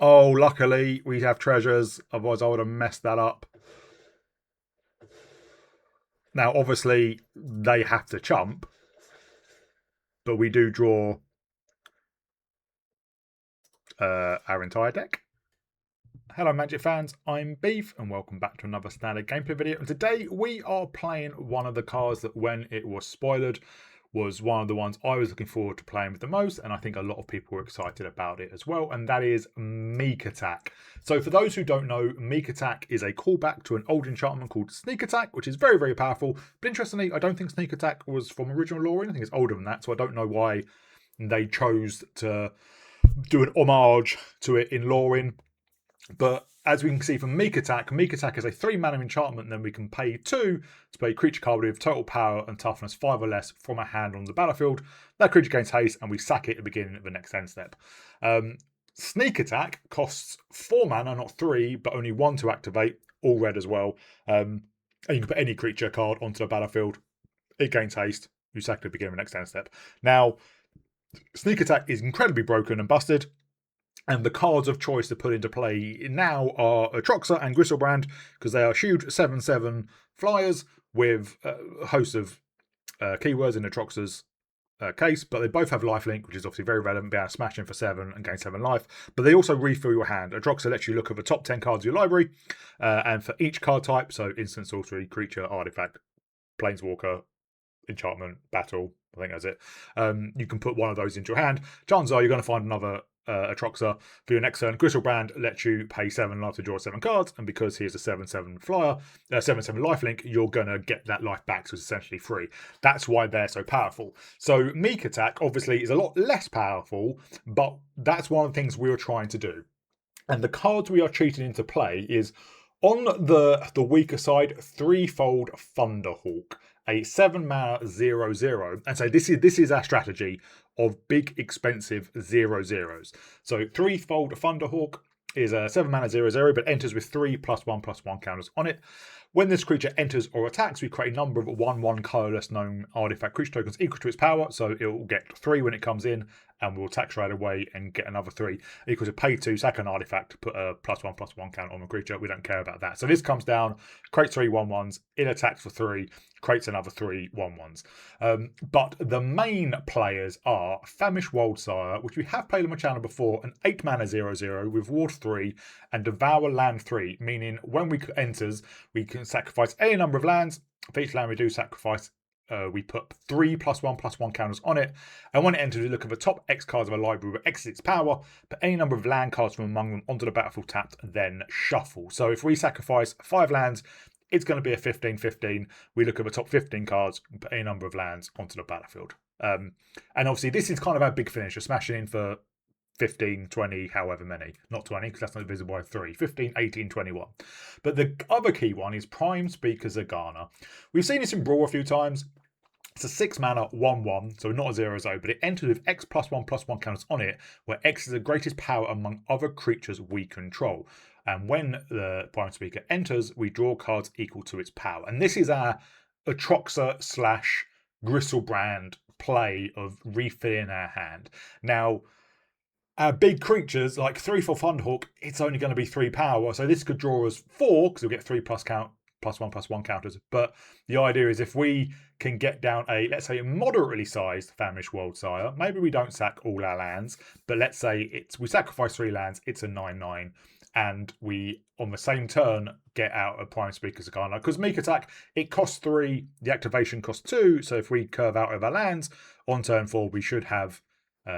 Oh, luckily we have treasures. Otherwise, I would have messed that up. Now, obviously, they have to chump, but we do draw our entire deck. Hello Magic fans, I'm Beef and welcome back to another standard gameplay video. And today we are playing one of the cards that when it was spoiled was one of the ones I was looking forward to playing with the most, and I think a lot of people were excited about it as well, and that is Meek Attack. So for those who don't know, Meek Attack is a callback to an old enchantment called Sneak Attack, which is very, very powerful. But interestingly, I don't think Sneak Attack was from original Lorwyn. I think it's older than that, so I don't know why they chose to do an homage to it in Lorwyn. But as we can see from Meek Attack is a 3-mana enchantment, and then we can pay 2 to play a creature card with total power and toughness 5 or less from a hand on the battlefield. That creature gains haste, and we sack it at the beginning of the next end step. Sneak Attack costs 4 mana, not 3, but only 1 to activate, all red as well. And you can put any creature card onto the battlefield. It gains haste. You sack it at the beginning of the next end step. Now, Sneak Attack is incredibly broken and busted. And the cards of choice to put into play now are Atroxa and Griselbrand, because they are huge 7/7 flyers with a host of keywords in Atroxa's case, but they both have lifelink, which is obviously very relevant, being able to smash in for 7 and gain 7 life. But they also refill your hand. Atroxa lets you look at the top 10 cards of your library, and for each card type, so instant, sorcery, creature, artifact, planeswalker, enchantment, battle, I think that's it, you can put one of those into your hand. Chances are you're going to find another Atroxa for your next turn. Griselbrand lets you pay 7 life to draw 7 cards, and because he is a 7/7 flyer, 7/7 lifelink, you're gonna get that life back, so it's essentially free. That's why they're so powerful. So Meek Attack obviously is a lot less powerful, but that's one of the things we were trying to do. And the cards we are cheating into play is on the weaker side, Threefold Thunderhulk, a 7-mana 0/0. And so this is our strategy of big, expensive 0/0s. So Threefold Thunderhulk is a 7-mana 0/0, but enters with 3+1/+1 counters on it. When this creature enters or attacks, we create a number of 1/1 colorless known artifact creature tokens equal to its power. So it will get 3 when it comes in, and we'll attack straight away and get another 3. Equal to pay 2, sack an artifact, put a +1/+1 count on the creature. We don't care about that. So this comes down, creates 3 1/1s, it attacks for 3, creates another 3 1/1s. But the main players are Famished Worldsire, which we have played on my channel before, an 8-mana 0/0 with Ward 3 and Devour Land 3, meaning when we enters, we can sacrifice any number of lands. For each land we do sacrifice, we put 3+1/+1 counters on it, and when it enters, we look at the top X cards of a library with X is its power, put any number of land cards from among them onto the battlefield tapped, then shuffle. So if we sacrifice 5 lands, it's going to be a 15/15. We look at the top 15 cards and put any number of lands onto the battlefield. And obviously, this is kind of our big finish. We're smashing in for 15, 20, however many. Not 20, because that's not divisible by 3. 15, 18, 21. But the other key one is Prime Speaker Zegana. We've seen this in Brawl a few times. It's a 6-mana 1/1, so not a 0/0, but it enters with X +1/+1 counters on it, where X is the greatest power among other creatures we control. And when the Prime Speaker enters, we draw cards equal to its power. And this is our Atroxa / Griselbrand play of refilling our hand. Now, our big creatures like Threefold Thunderhulk, it's only going to be 3 power, so this could draw us 4 because we'll get 3 +1/+1 counters. But the idea is if we can get down a, let's say, a moderately sized Famished Worldsire, maybe we don't sack all our lands, but let's say we sacrifice 3 lands, it's a 9/9, and we on the same turn get out a Prime Speaker Zegana. Because Meek Attack, it costs 3, the activation costs 2, so if we curve out of our lands on turn 4, we should have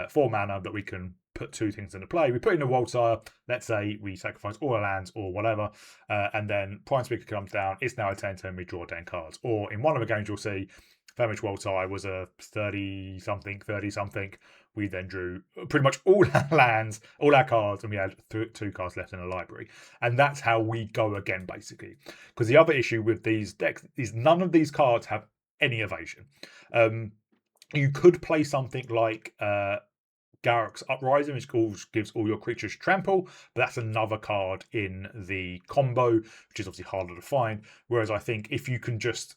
4 mana that we can put 2 things into play. We put in a Worldsire, let's say we sacrifice all our lands or whatever, and then Prime Speaker comes down, it's now a 10 we draw 10 cards. Or in one of the games you'll see, Famished Worldsire was a 30-something. We then drew pretty much all our lands, all our cards, and we had 2 cards left in the library. And that's how we go again, basically. Because the other issue with these decks is none of these cards have any evasion. You could play something like Garruk's Uprising, which gives all your creatures trample, but that's another card in the combo, which is obviously harder to find. Whereas I think if you can just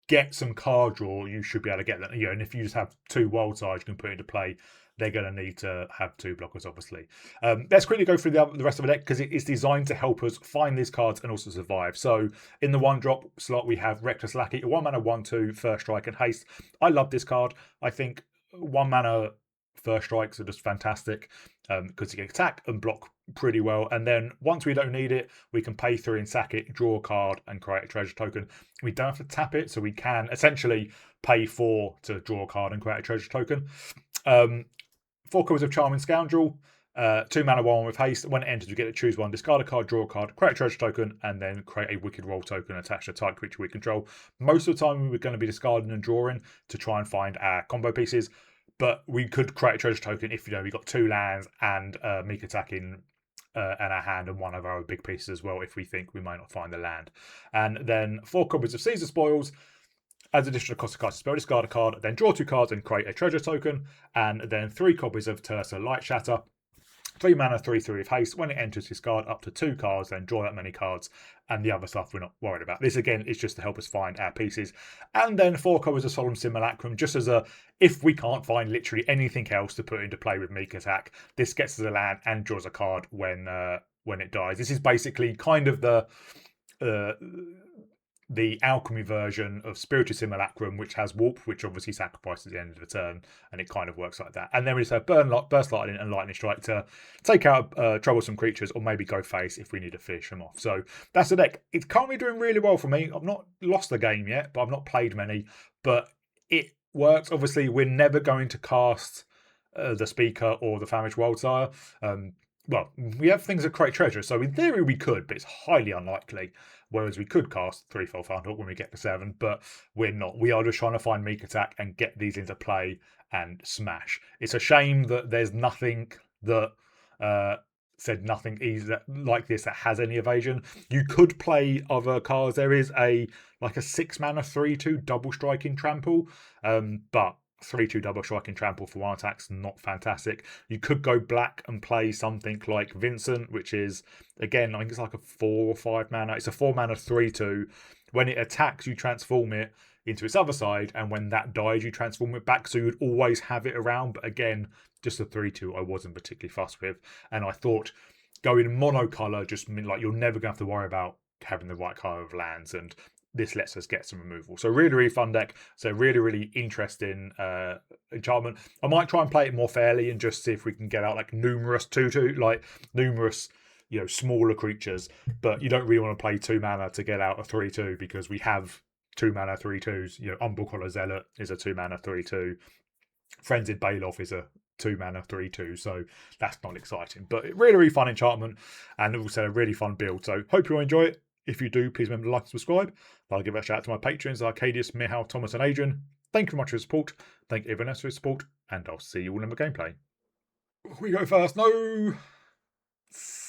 get some card draw, you should be able to get that. And if you just have 2 Worldsires you can put into play, they're going to need to have 2 blockers, obviously. Let's quickly go through the rest of the deck because it is designed to help us find these cards and also survive. So in the 1-drop slot, we have Reckless Lackey, a 1-mana 1/2 first strike and haste. I love this card. I think 1-mana first strikes are just fantastic because you can attack and block pretty well. And then once we don't need it, we can pay 3 and sack it, draw a card, and create a treasure token. We don't have to tap it, so we can essentially pay 4 to draw a card and create a treasure token. 4 copies of Charming Scoundrel, 2-mana 1 with haste. When it enters, you get to choose one, discard a card, draw a card, create a treasure token, and then create a wicked roll token attached to a type creature we control. Most of the time, we're going to be discarding and drawing to try and find our combo pieces. But we could create a treasure token if, we've got 2 lands and Meek Attack in our hand and one of our big pieces as well if we think we might not find the land. And then 4 copies of Caesar Spoils. As additional cost of cards, spell discard a card, then draw 2 cards and create a treasure token. And then 3 copies of Tersa Lightshatter. 3-mana 3/3 with haste. When it enters, discard up to 2 cards, then draw that many cards. And the other stuff we're not worried about. This again is just to help us find our pieces. And then 4 copies of Solemn Simulacrum, just as if we can't find literally anything else to put into play with Meek Attack, this gets us a land and draws a card when it dies. This is basically kind of the alchemy version of Spirited Simulacrum, which has warp, which obviously sacrifices the end of the turn, and it kind of works like that. And then we just have burst lightning and lightning strike to take out troublesome creatures, or maybe go face if we need to finish them off. So that's the deck. It's currently doing really well for me. I've not lost the game yet, but I've not played many, but it works. Obviously, we're never going to cast the Speaker or the Famished Worldsire. Well, we have things that create treasure, so in theory we could, but it's highly unlikely. Whereas we could cast Threefold Thunderhulk when we get to 7, but we're not. We are just trying to find Meek Attack and get these into play and smash. It's a shame that there's nothing that said nothing easy like this that has any evasion. You could play other cards. There is a 6-mana 3/2 double striking trample, but 3/2 double striking trample for 1 attack's not fantastic. You could go black and play something like Vincent, which is, again, I think it's like a 4 or 5 mana. It's a 4-mana 3/2. When it attacks, you transform it into its other side, and when that dies, you transform it back. So you'd always have it around. But again, just a 3/2 I wasn't particularly fussed with. And I thought going monocolor just meant you're never going to have to worry about having the right color of lands, and this lets us get some removal. So really, really fun deck. So really, really interesting enchantment. I might try and play it more fairly and just see if we can get out numerous 2/2, numerous smaller creatures. But you don't really want to play 2 mana to get out a 3/2 because we have 2 mana 3/2s. Umbral Collar Zealot is a 2 mana 3/2. Frenzied Bailoff is a 2 mana 3/2, so that's not exciting. But really, really fun enchantment and also a really fun build. So hope you enjoy it. If you do, please remember to like and subscribe. I'll give a shout out to my patrons, Arcadius, Mihal, Thomas, and Adrian. Thank you very much for your support. Thank you everyone else for your support, and I'll see you all in the gameplay. We go first. No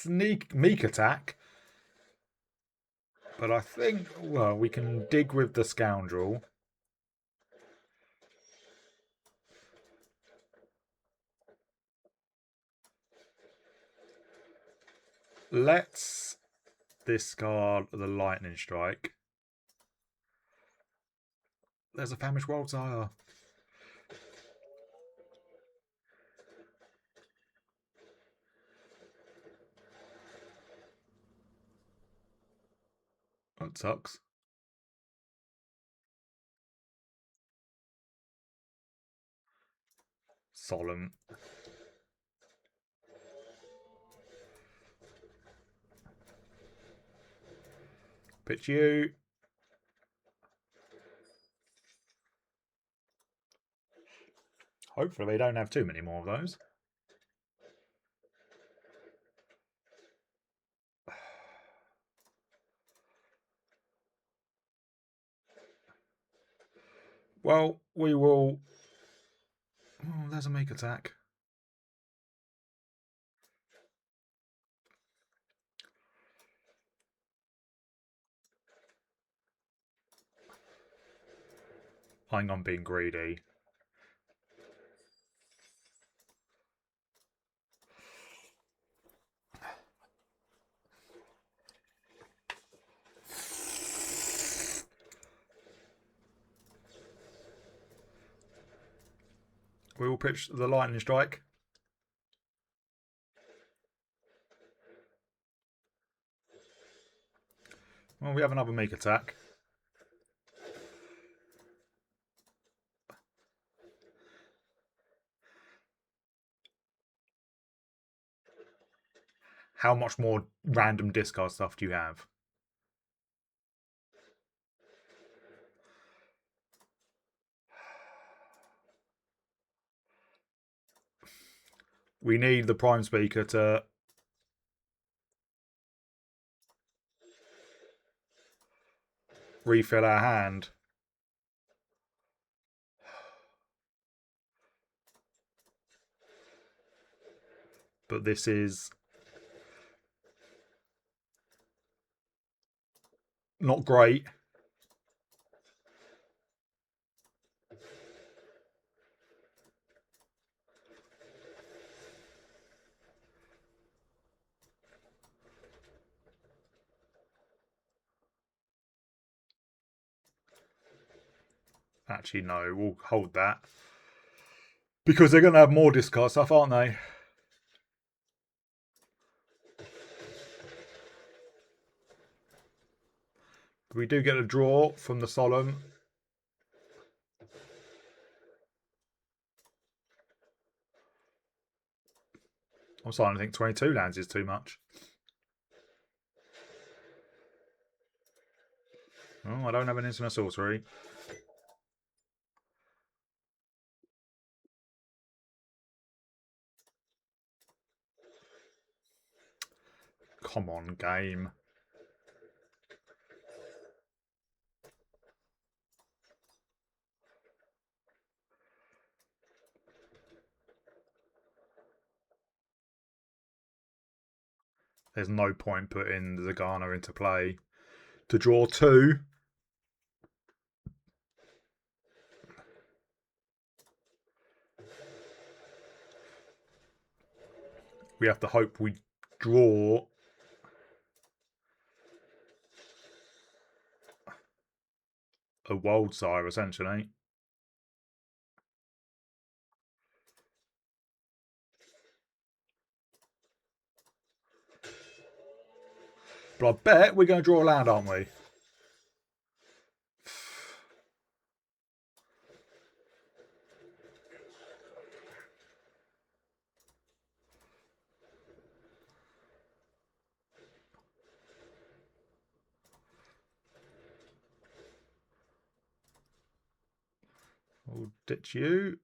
Meek Attack, but I think we can dig with the Scoundrel. Let's discard the lightning strike. There's a Famished Worldsire. That sucks. Solemn. Pitch you. Hopefully they don't have too many more of those. Well, we will... Oh, there's a Meek Attack. Hang on, being greedy. We will will pitch the lightning strike. Well, we have another Meek Attack. How much more random discard stuff do you have? We need the Prime Speaker to refill our hand. But this is not great. Actually, no, we'll hold that. Because they're going to have more discard stuff, aren't they? We do get a draw from the Solemn. I'm starting to think 22 lands is too much. Oh, I don't have an instant sorcery. Come on, game. There's no point putting the Zegana into play to draw 2. We have to hope we draw a Worldsire, essentially. But I bet we're going to draw a land, aren't we? We'll ditch you.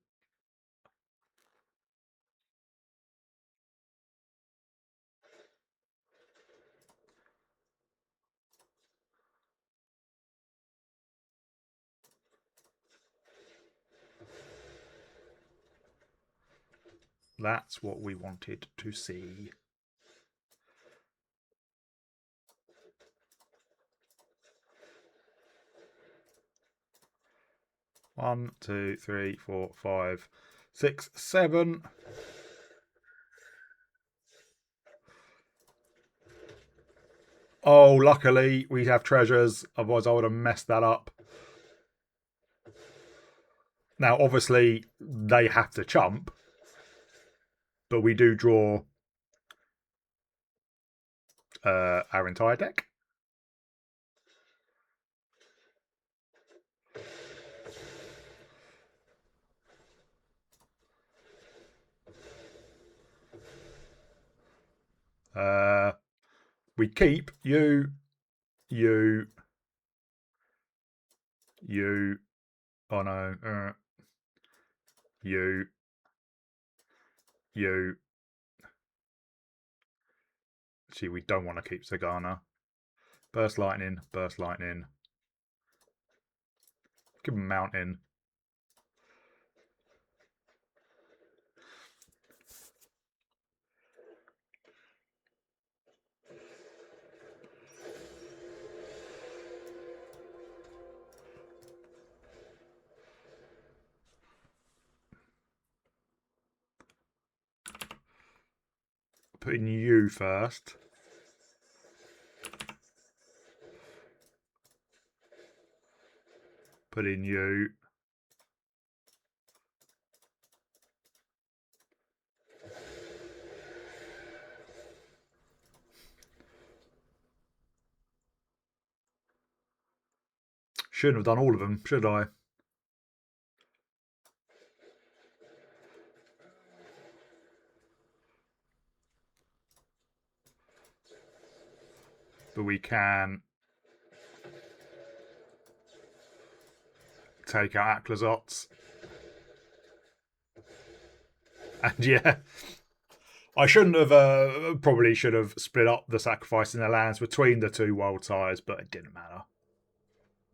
That's what we wanted to see. One, two, three, 4, 5, 6, 7. Oh, luckily we have treasures. Otherwise, I would have messed that up. Now, obviously, they have to chump. But we do draw our entire deck. We keep you. Oh no. You. See, we don't want to keep Zegana. Burst lightning. Burst lightning. Give him mountain. Putting you first. Put in you. Shouldn't have done all of them, should I? But we can take out Ashlizzlle. And yeah, I shouldn't have, probably should have split up the sacrifice in the lands between the two Worldsires, but it didn't matter.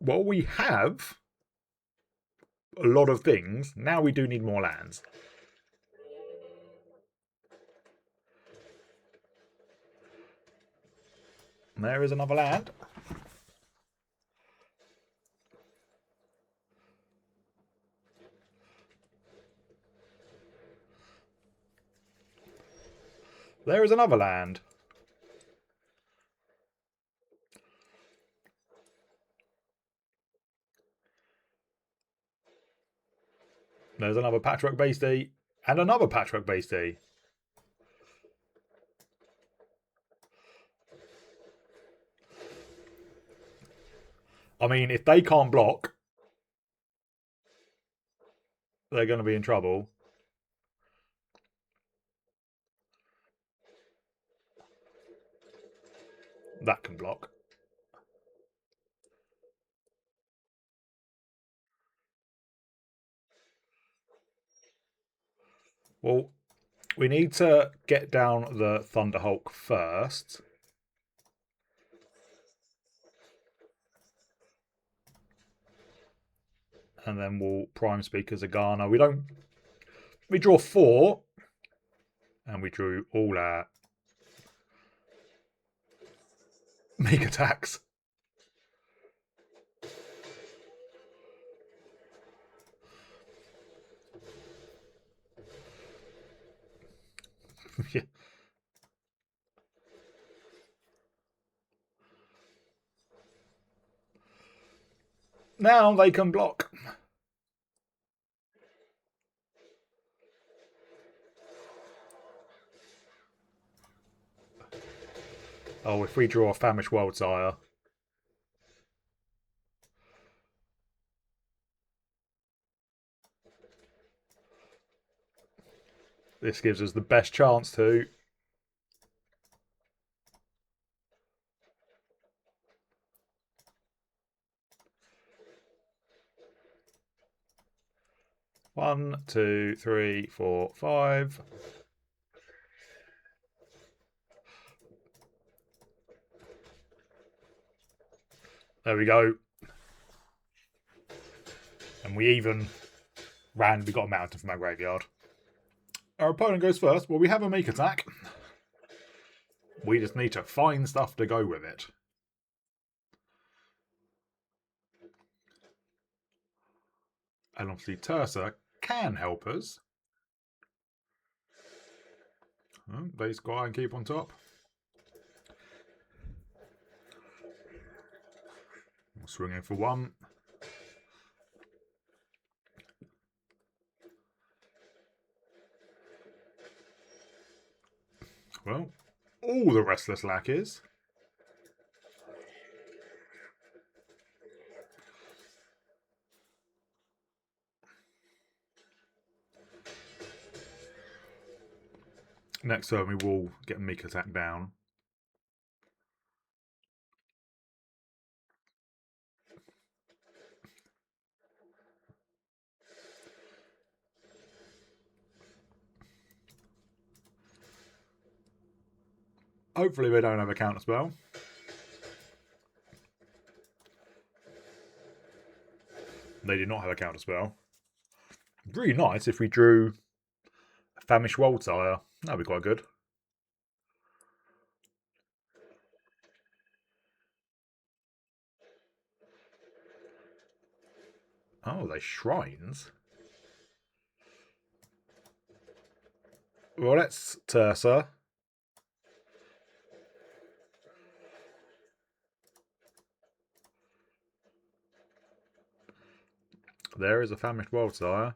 Well, we have a lot of things. Now we do need more lands. And there is another land. There is another land. There's another Patchwork Beastie and another Patchwork Beastie. I mean, if they can't block, they're going to be in trouble. That can block. Well, we need to get down the Thunderhulk first. And then we'll Prime Speaker Zegana. We draw 4. And we drew all our Meek Attacks. Yeah. Now they can block. Oh, if we draw a Famished Worldsire. This gives us the best chance to. One, two, three, four, five. There we go. And we even randomly got a mountain from our graveyard. Our opponent goes first. Well, we have a Meek Attack. We just need to find stuff to go with it. And obviously Tersa can help us. Base guy and keep on top. We'll swing in for 1. Well, all the Reckless Lackeys. Next turn we will get Meek Attack down. Hopefully they don't have a counter spell. They did not have a counter spell. Really nice if we drew a Famished Worldsire. That'd be quite good. Oh, they shrines. Well, that's Tersa. There is a Famished Worldsire.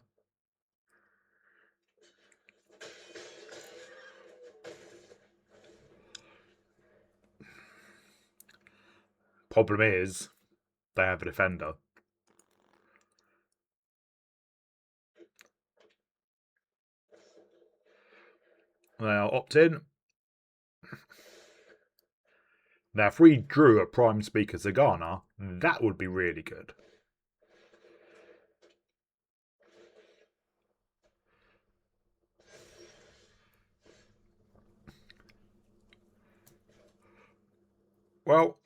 Problem is, they have a defender. Now opt in. Now, if we drew a Prime Speaker Zegana, that would be really good. Well,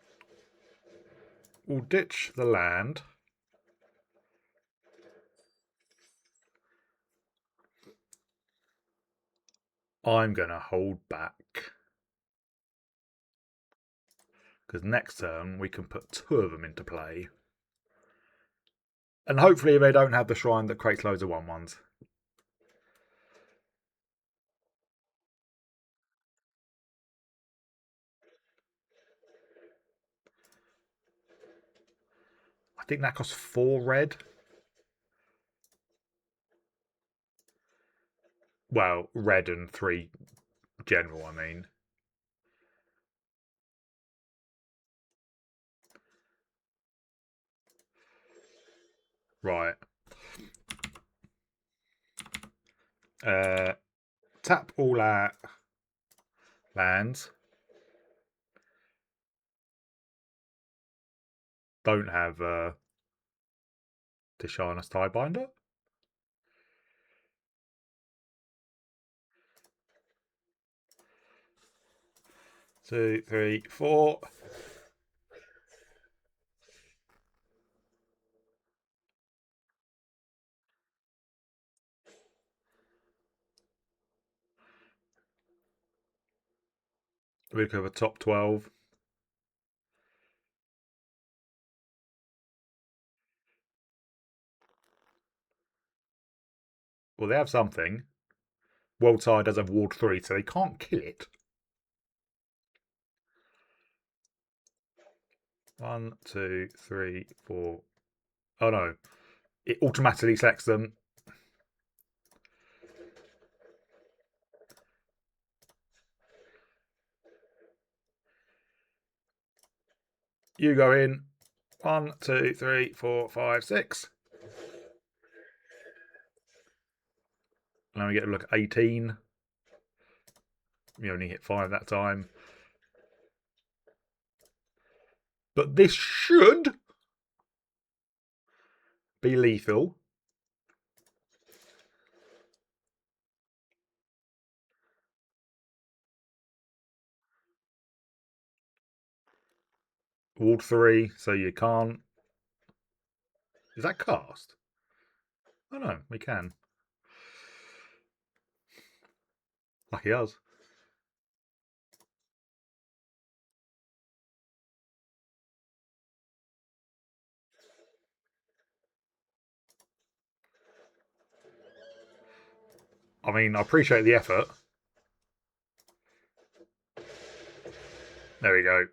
we'll ditch the land. I'm going to hold back. Because next turn we can put 2 of them into play. And hopefully they don't have the shrine that creates loads of 1/1s. I think that costs 4 red. Well, red and 3 general, I mean. Right. Tap all our lands. Don't have Tishana's Tiebinder. 2, 3, 4. We cover top 12. Well, they have something. Worldtide does have Ward 3, so they can't kill it. 1, 2, 3, 4. Oh no. It automatically selects them. You go in. 1, 2, 3, 4, 5, 6. Now we get to look at 18. We only hit 5 that time. But this should be lethal. Ward 3, so you can't. Is that cast? Oh no, we can. Lucky us. I mean, I appreciate the effort. There we go.